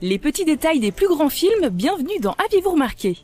Les petits détails des plus grands films, bienvenue dans Avez-vous remarqué ?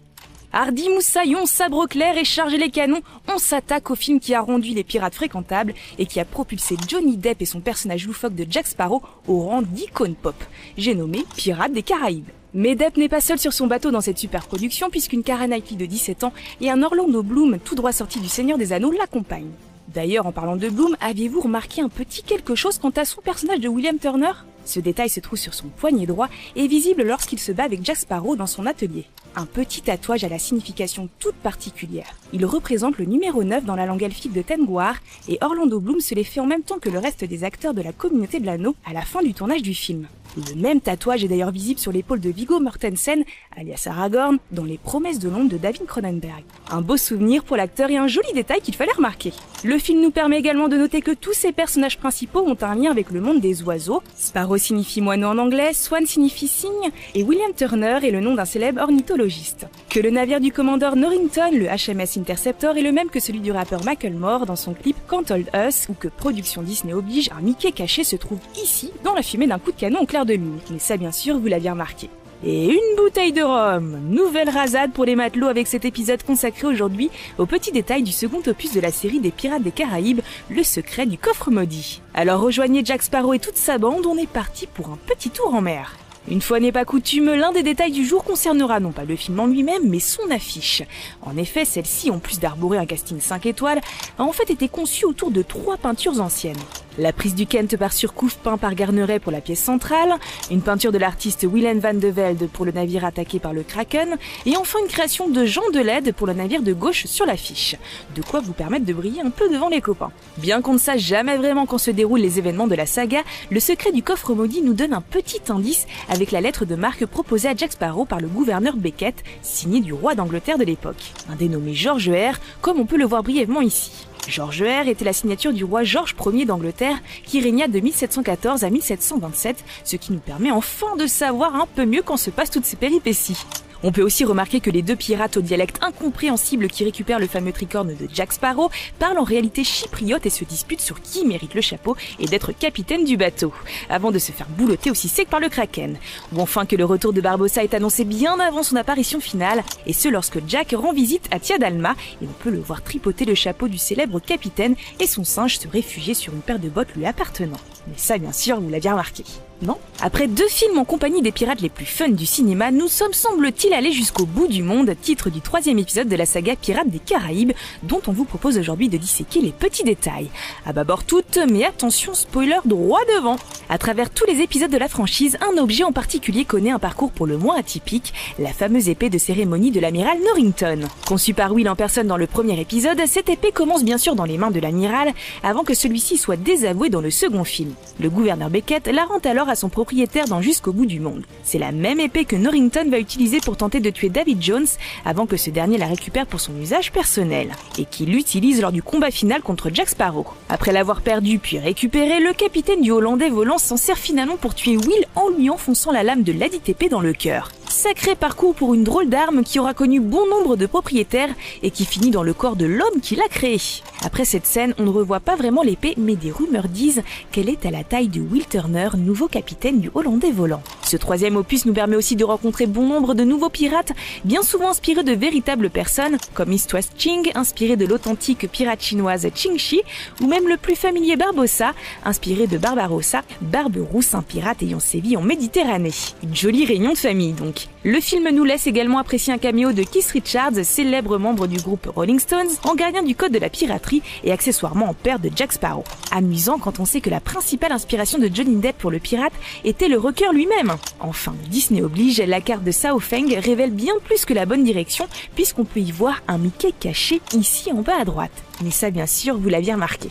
Hardy moussaillon, sabre clair et chargez les canons, on s'attaque au film qui a rendu les pirates fréquentables et qui a propulsé Johnny Depp et son personnage loufoque de Jack Sparrow au rang d'icône pop. J'ai nommé Pirates des Caraïbes. Mais Depp n'est pas seul sur son bateau dans cette super production puisqu'une Keira Knightley de 17 ans et un Orlando Bloom tout droit sorti du Seigneur des Anneaux l'accompagnent. D'ailleurs, en parlant de Bloom, aviez-vous remarqué un petit quelque chose quant à son personnage de William Turner ? Ce détail se trouve sur son poignet droit et est visible lorsqu'il se bat avec Jack Sparrow dans son atelier. Un petit tatouage à la signification toute particulière. Il représente le numéro 9 dans la langue elfique de Tengwar et Orlando Bloom se les fait en même temps que le reste des acteurs de la communauté de l'anneau à la fin du tournage du film. Le même tatouage est d'ailleurs visible sur l'épaule de Viggo Mortensen, alias Aragorn, dans Les Promesses de l'Ombre de David Cronenberg. Un beau souvenir pour l'acteur et un joli détail qu'il fallait remarquer. Le film nous permet également de noter que tous ces personnages principaux ont un lien avec le monde des oiseaux. Sparrow signifie moineau en anglais, Swan signifie cygne, et William Turner est le nom d'un célèbre ornithologiste. Que le navire du commandeur Norrington, le HMS Interceptor, est le même que celui du rappeur Macklemore dans son clip Can't Hold Us, ou que Production Disney oblige, un Mickey caché se trouve ici, dans la fumée d'un coup de canon au clair de lune. Mais ça bien sûr, vous l'aviez remarqué. Et une bouteille de rhum. Nouvelle rasade pour les matelots avec cet épisode consacré aujourd'hui aux petits détails du second opus de la série des Pirates des Caraïbes, le secret du coffre maudit. Alors rejoignez Jack Sparrow et toute sa bande, on est parti pour un petit tour en mer. Une fois n'est pas coutume, l'un des détails du jour concernera non pas le film en lui-même, mais son affiche. En effet, celle-ci, en plus d'arborer un casting 5 étoiles, a en fait été conçue autour de 3 peintures anciennes. La prise du Kent par Surcouf peint par Garneret pour la pièce centrale, une peinture de l'artiste Willem van de Velde pour le navire attaqué par le Kraken, et enfin une création de Jean Delède pour le navire de gauche sur l'affiche. De quoi vous permettre de briller un peu devant les copains. Bien qu'on ne sache jamais vraiment quand se déroulent les événements de la saga, le secret du coffre maudit nous donne un petit indice avec la lettre de marque proposée à Jack Sparrow par le gouverneur Beckett, signé du roi d'Angleterre de l'époque. Un dénommé George R, comme on peut le voir brièvement ici. George R était la signature du roi George Ier d'Angleterre qui régna de 1714 à 1727, ce qui nous permet enfin de savoir un peu mieux quand se passent toutes ces péripéties. On peut aussi remarquer que les deux pirates au dialecte incompréhensible qui récupèrent le fameux tricorne de Jack Sparrow parlent en réalité chypriote et se disputent sur qui mérite le chapeau et d'être capitaine du bateau, avant de se faire boulotter aussi sec par le Kraken. Ou enfin que le retour de Barbossa est annoncé bien avant son apparition finale, et ce lorsque Jack rend visite à Tia Dalma, et on peut le voir tripoter le chapeau du célèbre capitaine et son singe se réfugier sur une paire de bottes lui appartenant. Mais ça bien sûr vous l'aviez remarqué, non ? Après 2 films en compagnie des pirates les plus fun du cinéma, nous sommes semble-t-il allés jusqu'au bout du monde, titre du 3e épisode de la saga Pirates des Caraïbes, dont on vous propose aujourd'hui de disséquer les petits détails. À bâbord toutes, mais attention, spoiler droit devant. À travers tous les épisodes de la franchise, un objet en particulier connaît un parcours pour le moins atypique, la fameuse épée de cérémonie de l'amiral Norrington. Conçue par Will en personne dans le premier épisode, cette épée commence bien sûr dans les mains de l'amiral, avant que celui-ci soit désavoué dans le second film. Le gouverneur Beckett la rend alors à son propriétaire dans Jusqu'au bout du monde. C'est la même épée que Norrington va utiliser pour tenter de tuer David Jones avant que ce dernier la récupère pour son usage personnel, et qu'il l'utilise lors du combat final contre Jack Sparrow. Après l'avoir perdu puis récupéré, le capitaine du Hollandais volant s'en sert finalement pour tuer Will en lui enfonçant la lame de ladite épée dans le cœur. Sacré parcours pour une drôle d'arme qui aura connu bon nombre de propriétaires et qui finit dans le corps de l'homme qui l'a créée. Après cette scène, on ne revoit pas vraiment l'épée, mais des rumeurs disent qu'elle est à la taille de Will Turner, nouveau capitaine du Hollandais volant. Ce 3e opus nous permet aussi de rencontrer bon nombre de nouveaux pirates, bien souvent inspirés de véritables personnes, comme East West Ching, inspiré de l'authentique pirate chinoise Ching Shi, ou même le plus familier Barbossa, inspiré de Barbarossa, Barberousse, un pirate ayant sévi en Méditerranée. Une jolie réunion de famille donc. Le film nous laisse également apprécier un caméo de Keith Richards, célèbre membre du groupe Rolling Stones, en gardien du code de la piraterie et accessoirement en père de Jack Sparrow. Amusant quand on sait que la principale inspiration de Johnny Depp pour le pirate était le rocker lui-même. Enfin, Disney oblige, la carte de Sao Feng révèle bien plus que la bonne direction puisqu'on peut y voir un Mickey caché ici en bas à droite. Mais ça bien sûr vous l'aviez remarqué.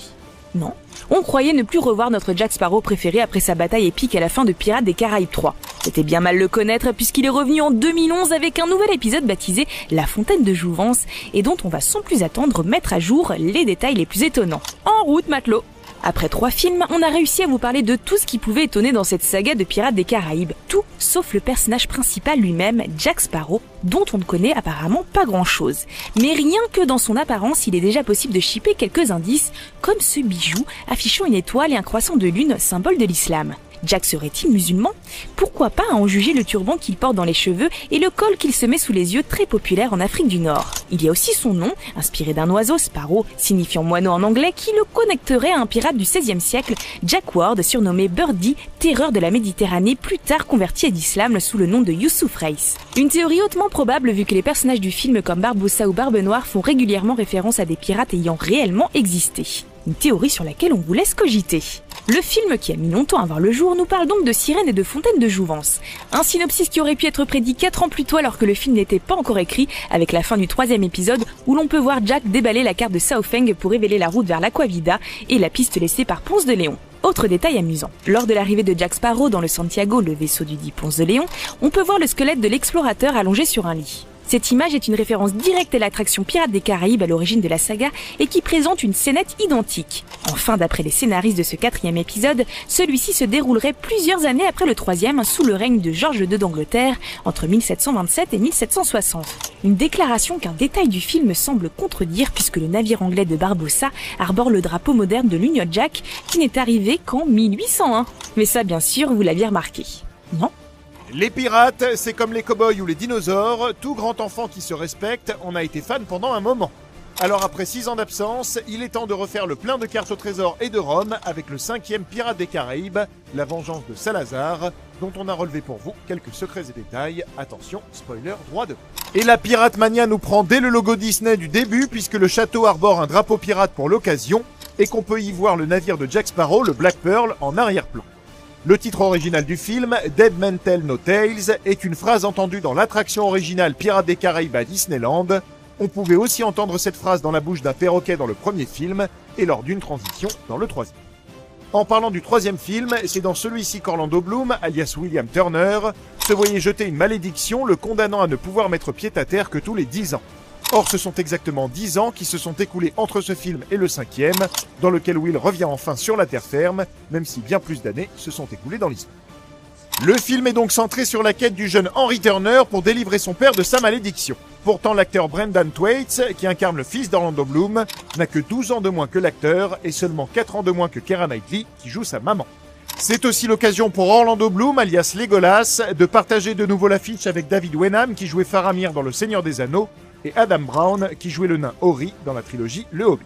Non, on croyait ne plus revoir notre Jack Sparrow préféré après sa bataille épique à la fin de Pirates des Caraïbes 3. C'était bien mal le connaître puisqu'il est revenu en 2011 avec un nouvel épisode baptisé La Fontaine de Jouvence et dont on va sans plus attendre mettre à jour les détails les plus étonnants. En route matelot! Après 3 films, on a réussi à vous parler de tout ce qui pouvait étonner dans cette saga de Pirates des Caraïbes. Tout sauf le personnage principal lui-même, Jack Sparrow, dont on ne connaît apparemment pas grand-chose. Mais rien que dans son apparence, il est déjà possible de shipper quelques indices, comme ce bijou affichant une étoile et un croissant de lune, symbole de l'islam. Jack serait-il musulman? Pourquoi pas en juger le turban qu'il porte dans les cheveux et le col qu'il se met sous les yeux, très populaire en Afrique du Nord. Il y a aussi son nom, inspiré d'un oiseau, Sparrow, signifiant moineau en anglais, qui le connecterait à un pirate du XVIe siècle, Jack Ward, surnommé Birdie, terreur de la Méditerranée, plus tard converti à l'islam sous le nom de Youssouf Reis. Une théorie hautement probable vu que les personnages du film comme Barbossa ou Barbe Noire font régulièrement référence à des pirates ayant réellement existé. Une théorie sur laquelle on vous laisse cogiter. Le film, qui a mis longtemps à voir le jour, nous parle donc de sirènes et de fontaines de jouvence. Un synopsis qui aurait pu être prédit 4 ans plus tôt alors que le film n'était pas encore écrit, avec la fin du 3e épisode où l'on peut voir Jack déballer la carte de Southend pour révéler la route vers l'Aquavida et la piste laissée par Ponce de Léon. Autre détail amusant, lors de l'arrivée de Jack Sparrow dans le Santiago, le vaisseau du dit Ponce de Léon, on peut voir le squelette de l'explorateur allongé sur un lit. Cette image est une référence directe à l'attraction Pirates des Caraïbes à l'origine de la saga et qui présente une scénette identique. Enfin, d'après les scénaristes de ce 4e épisode, celui-ci se déroulerait plusieurs années après le 3e sous le règne de George II d'Angleterre entre 1727 et 1760. Une déclaration qu'un détail du film semble contredire puisque le navire anglais de Barbossa arbore le drapeau moderne de l'Union Jack qui n'est arrivé qu'en 1801. Mais ça, bien sûr, vous l'aviez remarqué, non ? Les pirates, c'est comme les cow-boys ou les dinosaures, tout grand enfant qui se respecte en a été fan pendant un moment. Alors après 6 ans d'absence, il est temps de refaire le plein de cartes au trésor et de rhum avec le 5e Pirate des Caraïbes, la vengeance de Salazar, dont on a relevé pour vous quelques secrets et détails. Attention, spoiler droit de. Et la Pirate Mania nous prend dès le logo Disney du début puisque le château arbore un drapeau pirate pour l'occasion et qu'on peut y voir le navire de Jack Sparrow, le Black Pearl, en arrière-plan. Le titre original du film, Dead Men Tell No Tales, est une phrase entendue dans l'attraction originale Pirates des Caraïbes à Disneyland. On pouvait aussi entendre cette phrase dans la bouche d'un perroquet dans le premier film et lors d'une transition dans le 3e. En parlant du 3e film, c'est dans celui-ci qu'Orlando Bloom, alias William Turner, se voyait jeter une malédiction le condamnant à ne pouvoir mettre pied à terre que tous les 10 ans. Or, ce sont exactement 10 ans qui se sont écoulés entre ce film et le 5e, dans lequel Will revient enfin sur la terre ferme, même si bien plus d'années se sont écoulées dans l'histoire. Le film est donc centré sur la quête du jeune Henry Turner pour délivrer son père de sa malédiction. Pourtant, l'acteur Brendan Thwaites, qui incarne le fils d'Orlando Bloom, n'a que 12 ans de moins que l'acteur et seulement 4 ans de moins que Keira Knightley, qui joue sa maman. C'est aussi l'occasion pour Orlando Bloom, alias Legolas, de partager de nouveau l'affiche avec David Wenham, qui jouait Faramir dans Le Seigneur des Anneaux, et Adam Brown, qui jouait le nain Ori dans la trilogie Le Hobbit.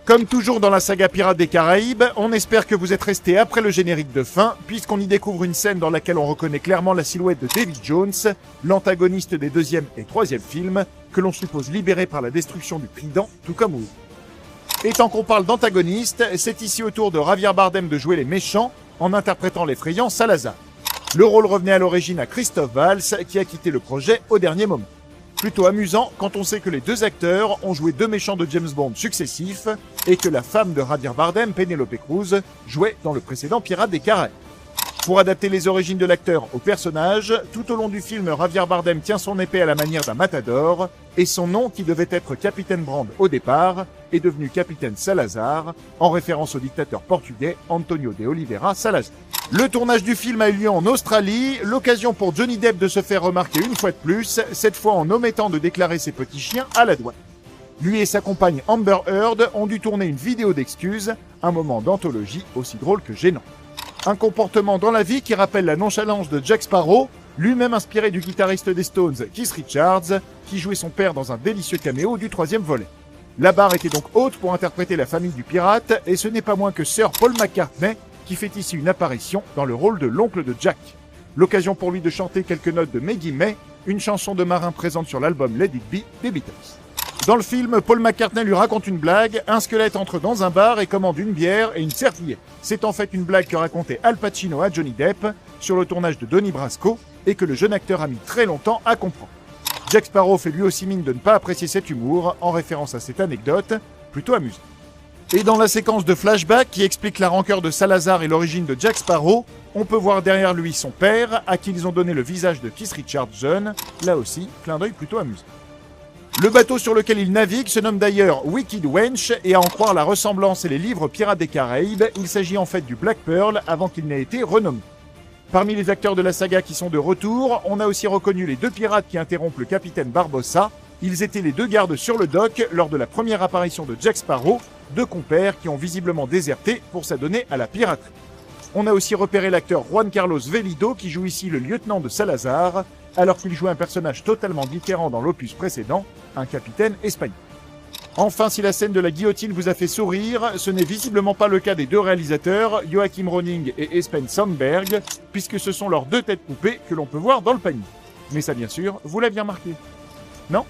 Comme toujours dans la saga Pirates des Caraïbes, on espère que vous êtes restés après le générique de fin, puisqu'on y découvre une scène dans laquelle on reconnaît clairement la silhouette de Davy Jones, l'antagoniste des 2e et 3e films, que l'on suppose libéré par la destruction du Trident, tout comme Will. Et tant qu'on parle d'antagoniste, c'est ici au tour de Javier Bardem de jouer les méchants, en interprétant l'effrayant Salazar. Le rôle revenait à l'origine à Christophe Valls, qui a quitté le projet au dernier moment. Plutôt amusant quand on sait que les 2 acteurs ont joué 2 méchants de James Bond successifs et que la femme de Javier Bardem, Penelope Cruz, jouait dans le précédent Pirates des Caraïbes. Pour adapter les origines de l'acteur au personnage, tout au long du film, Javier Bardem tient son épée à la manière d'un matador et son nom, qui devait être Capitaine Brand au départ, est devenu Capitaine Salazar, en référence au dictateur portugais Antonio de Oliveira Salazar. Le tournage du film a eu lieu en Australie, l'occasion pour Johnny Depp de se faire remarquer une fois de plus, cette fois en omettant de déclarer ses petits chiens à la douane. Lui et sa compagne Amber Heard ont dû tourner une vidéo d'excuses, un moment d'anthologie aussi drôle que gênant. Un comportement dans la vie qui rappelle la nonchalance de Jack Sparrow, lui-même inspiré du guitariste des Stones, Keith Richards, qui jouait son père dans un délicieux caméo du 3e volet. La barre était donc haute pour interpréter la famille du pirate, et ce n'est pas moins que Sir Paul McCartney qui fait ici une apparition dans le rôle de l'oncle de Jack. L'occasion pour lui de chanter quelques notes de Maggie May, une chanson de marin présente sur l'album Let It Be des Beatles. Dans le film, Paul McCartney lui raconte une blague, un squelette entre dans un bar et commande une bière et une serviette. C'est en fait une blague que racontait Al Pacino à Johnny Depp sur le tournage de Donnie Brasco et que le jeune acteur a mis très longtemps à comprendre. Jack Sparrow fait lui aussi mine de ne pas apprécier cet humour en référence à cette anecdote, plutôt amusante. Et dans la séquence de flashback qui explique la rancœur de Salazar et l'origine de Jack Sparrow, on peut voir derrière lui son père, à qui ils ont donné le visage de Keith Richards jeune, là aussi, clin d'œil plutôt amusant. Le bateau sur lequel il navigue se nomme d'ailleurs Wicked Wench, et à en croire la ressemblance et les livres Pirates des Caraïbes, il s'agit en fait du Black Pearl avant qu'il n'ait été renommé. Parmi les acteurs de la saga qui sont de retour, on a aussi reconnu les 2 pirates qui interrompent le capitaine Barbossa. Ils étaient les 2 gardes sur le dock lors de la première apparition de Jack Sparrow, 2 compères qui ont visiblement déserté pour s'adonner à la piraterie. On a aussi repéré l'acteur Juan Carlos Velido qui joue ici le lieutenant de Salazar, alors qu'il joue un personnage totalement différent dans l'opus précédent, un capitaine espagnol. Enfin, si la scène de la guillotine vous a fait sourire, ce n'est visiblement pas le cas des deux réalisateurs, Joachim Röning et Espen Sandberg, puisque ce sont leurs deux têtes coupées que l'on peut voir dans le panier. Mais ça, bien sûr, vous l'aviez remarqué. Non ?